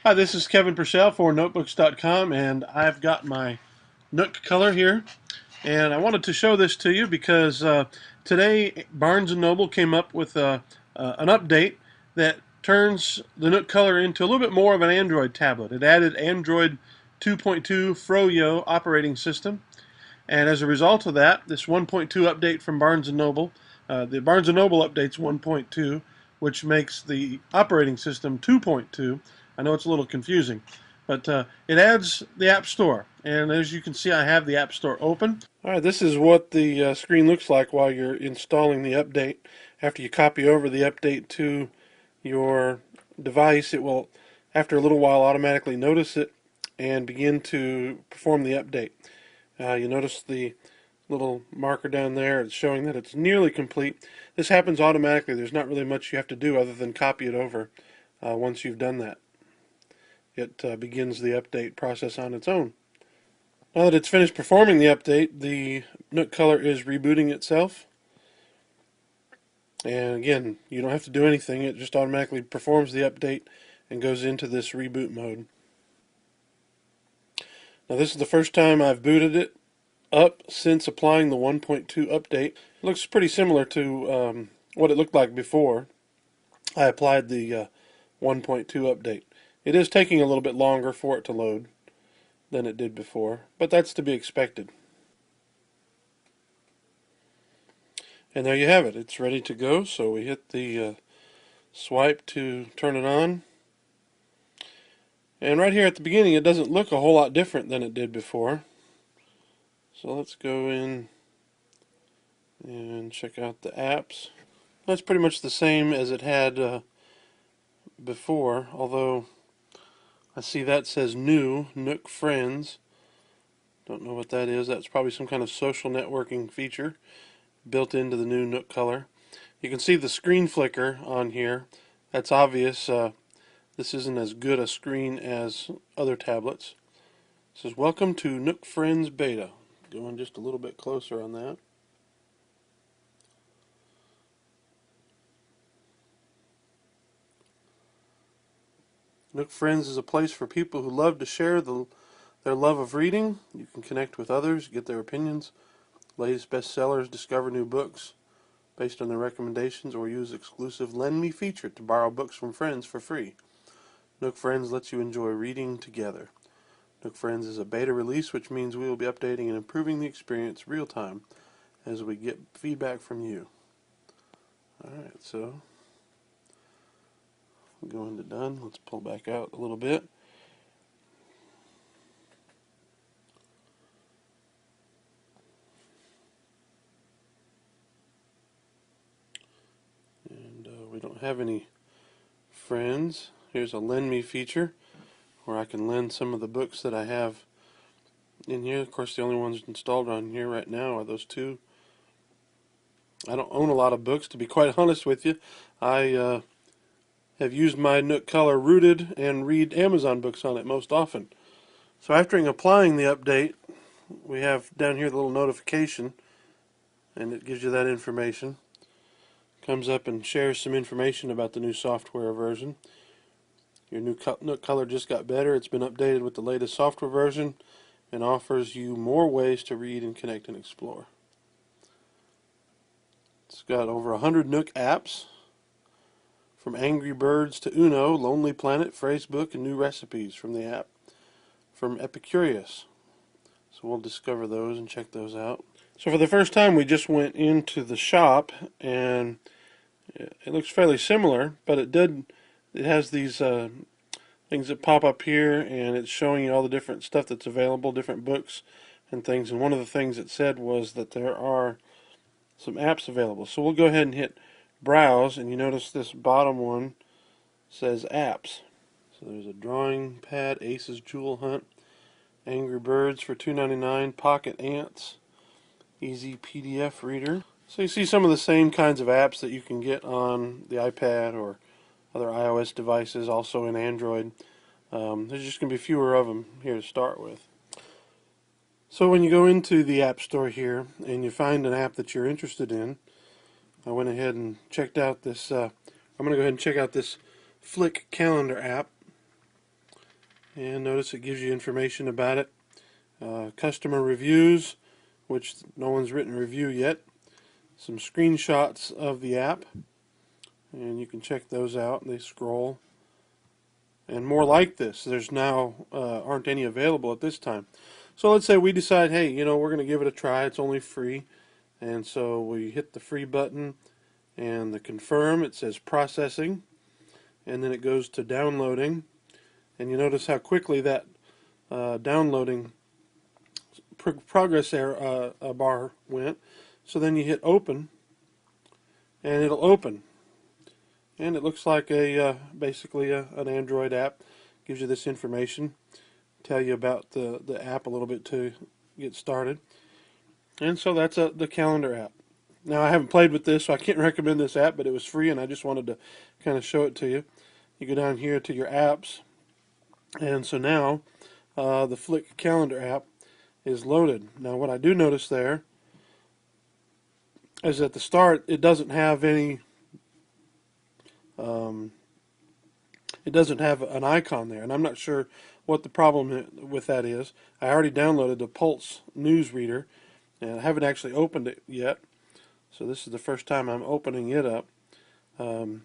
Hi, this is Kevin Purcell for Notebooks.com, and I've got my Nook color here. And I wanted to show this to you because today Barnes & Noble came up with an update that turns the Nook color into a little bit more of an Android tablet. It added Android 2.2 Froyo operating system. And as a result of that, this 1.2 update from Barnes & Noble, the Barnes & Noble update's 1.2, which makes the operating system 2.2. I know it's a little confusing, but it adds the App Store. And as you can see, I have the App Store open. All right, this is what the screen looks like while you're installing the update. After you copy over the update to your device, it will, after a little while, automatically notice it and begin to perform the update. You notice the little marker down there. It's showing that it's nearly complete. This happens automatically. There's not really much you have to do other than copy it over once you've done that. It begins the update process on its own. Now that it's finished performing the update, the Nook color is rebooting itself. And again, you don't have to do anything. It just automatically performs the update and goes into this reboot mode. Now this is the first time I've booted it up since applying the 1.2 update. It looks pretty similar to what it looked like before I applied the 1.2 update. It is taking a little bit longer for it to load than it did before, but that's to be expected. And there you have it. It's ready to go, so we hit the swipe to turn it on. And right here at the beginning, it doesn't look a whole lot different than it did before. So let's go in and check out the apps. That's pretty much the same as it had before, although I see that says new, Nook Friends. Don't know what that is. That's probably some kind of social networking feature built into the new Nook color. You can see the screen flicker on here. That's obvious. This isn't as good a screen as other tablets. It says, welcome to Nook Friends Beta. Going just a little bit closer on that. Nook Friends is a place for people who love to share their love of reading. You can connect with others, get their opinions, latest bestsellers, discover new books based on their recommendations, or use exclusive Lend Me feature to borrow books from friends for free. Nook Friends lets you enjoy reading together. Nook Friends is a beta release, which means we will be updating and improving the experience real time as we get feedback from you. Alright, so go into done. Let's pull back out a little bit. And we don't have any friends. Here's a Lend Me feature where I can lend some of the books that I have in here. Of course, the only ones installed on here right now are those two. I don't own a lot of books, to be quite honest with you. I have used my Nook color rooted and read Amazon books on it most often. So after applying the update, we have down here the little notification, and it gives you that information. Comes up and shares some information about the new software version. Your new Nook color just got better. It's been updated with the latest software version and offers you more ways to read and connect and explore. It's got over 100 Nook apps, from Angry Birds to Uno, Lonely Planet, Phrasebook, and new recipes from the app from Epicurious. So we'll discover those and check those out. So for the first time, we just went into the shop, and it looks fairly similar, but it has these things that pop up here, and it's showing you all the different stuff that's available, different books and things. And one of the things it said was that there are some apps available. So we'll go ahead and hit browse, and you notice this bottom one says apps. So there's a drawing pad, Ace's Jewel Hunt, Angry Birds for $2.99, Pocket Ants, Easy PDF Reader. So you see some of the same kinds of apps that you can get on the iPad or other iOS devices, also in Android. There's just going to be fewer of them here to start with. So when you go into the App Store here and you find an app that you're interested in, I went ahead and checked out this, I'm going to go ahead and check out this Flick Calendar app. And notice it gives you information about it. Customer reviews, which no one's written a review yet. Some screenshots of the app, and you can check those out. They scroll. And more like this. There's now aren't any available at this time. So let's say we decide, hey, we're going to give it a try. It's only free. And so we hit the free button and the confirm. It says processing. And then it goes to downloading. And you notice how quickly that downloading progress bar went. So then you hit open, and it'll open. And it looks like basically an Android app. Gives you this information, tell you about the app a little bit to get started. And so that's the calendar app. Now I haven't played with this, so I can't recommend this app, but it was free, and I just wanted to kind of show it to you. You go down here to your apps, and so now the Flick calendar app is loaded. Now what I do notice there is at the start it doesn't have any it doesn't have an icon there, and I'm not sure what the problem with that is. I already downloaded the Pulse newsreader, and I haven't actually opened it yet, so this is the first time I'm opening it up. So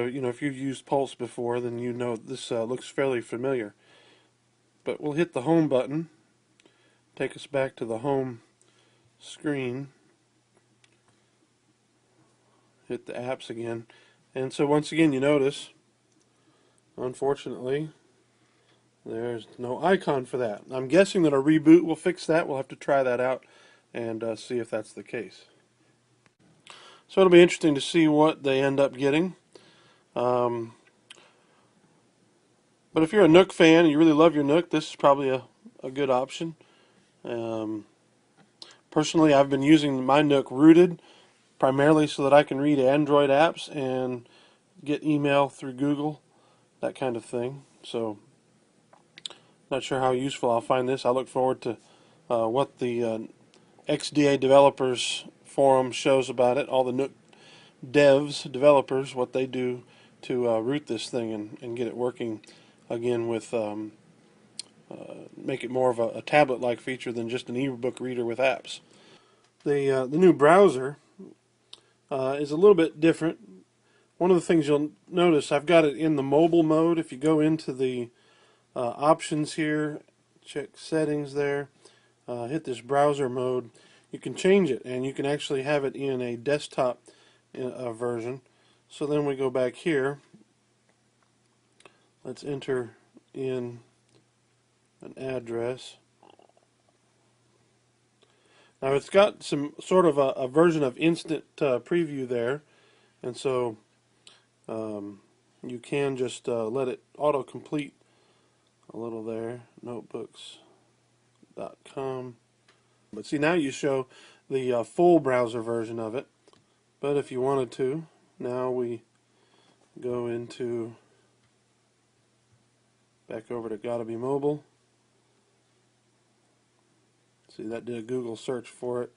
if you've used Pulse before, then you know this looks fairly familiar. But we'll hit the home button, take us back to the home screen, hit the apps again, and so once again you notice, unfortunately, there's no icon for that. I'm guessing that a reboot will fix that. We'll have to try that out and see if that's the case. So it'll be interesting to see what they end up getting. But if you're a Nook fan and you really love your Nook, this is probably a good option. Personally, I've been using my Nook rooted primarily so that I can read Android apps and get email through Google, that kind of thing. So, not sure how useful I'll find this. I look forward to what the XDA developers forum shows about it, all the Nook developers, what they do to root this thing and get it working again with make it more of a tablet-like feature than just an e-book reader with apps. The new browser is a little bit different. One of the things you'll notice, I've got it in the mobile mode. If you go into the options here, check settings there, hit this browser mode, you can change it, and you can actually have it in a desktop version. So then we go back here. Let's enter in an address. Now it's got some sort of a version of instant preview there, and so you can just let it autocomplete a little there, notebooks.com. But see, now you show the full browser version of it. But if you wanted to, now we go into back over to Gotta Be Mobile. See, that did a Google search for it,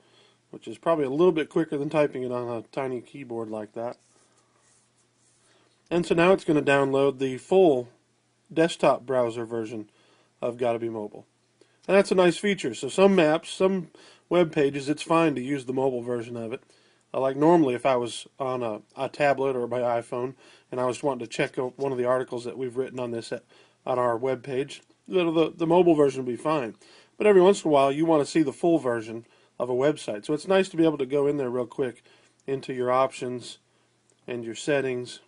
which is probably a little bit quicker than typing it on a tiny keyboard like that. And so now it's going to download the full desktop browser version of Gotta Be Mobile. And that's a nice feature. So some apps, some web pages, it's fine to use the mobile version of it. Like normally if I was on a tablet or my iPhone and I was wanting to check out one of the articles that we've written on this on our web page, the mobile version will be fine. But every once in a while you want to see the full version of a website. So it's nice to be able to go in there real quick into your options and your settings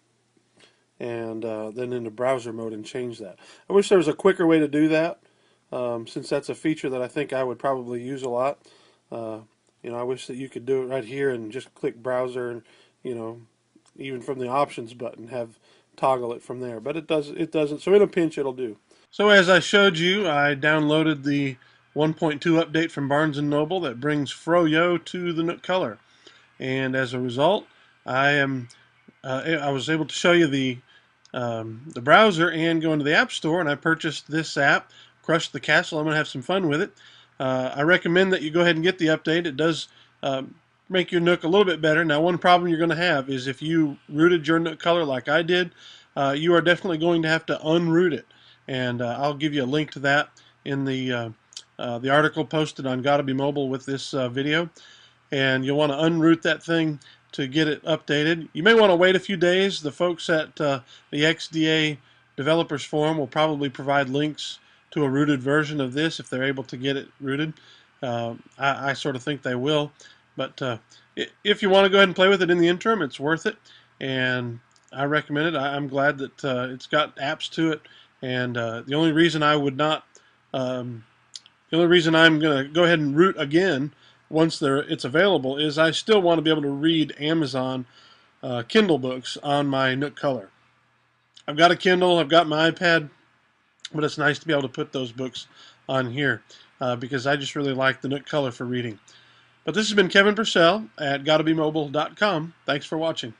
and then into browser mode and change that. I wish there was a quicker way to do that, since that's a feature that I think I would probably use a lot. I wish that you could do it right here and just click browser and, even from the options button, have toggle it from there. But it doesn't. So in a pinch, it'll do. So as I showed you, I downloaded the 1.2 update from Barnes & Noble that brings Froyo to the Nook Color. And as a result, I was able to show you the browser and go into the App Store, and I purchased this app, Crush the Castle. I'm going to have some fun with it. I recommend that you go ahead and get the update. It does make your Nook a little bit better. Now, one problem you're going to have is if you rooted your Nook Color like I did, you are definitely going to have to unroot it. and I'll give you a link to that in the article posted on Gotta Be Mobile with this video. And you'll want to unroot that thing to get it updated. You may want to wait a few days. The folks at the XDA Developers Forum will probably provide links to a rooted version of this if they're able to get it rooted. I sort of think they will. But if you want to go ahead and play with it in the interim, it's worth it. And I recommend it. I'm glad that it's got apps to it. And the only reason I would not, the only reason I'm going to go ahead and root again once it's available is I still want to be able to read Amazon Kindle books on my Nook Color. I've got a Kindle, I've got my iPad, but it's nice to be able to put those books on here because I just really like the Nook Color for reading. But this has been Kevin Purcell at GottaBeMobile.com. Thanks for watching.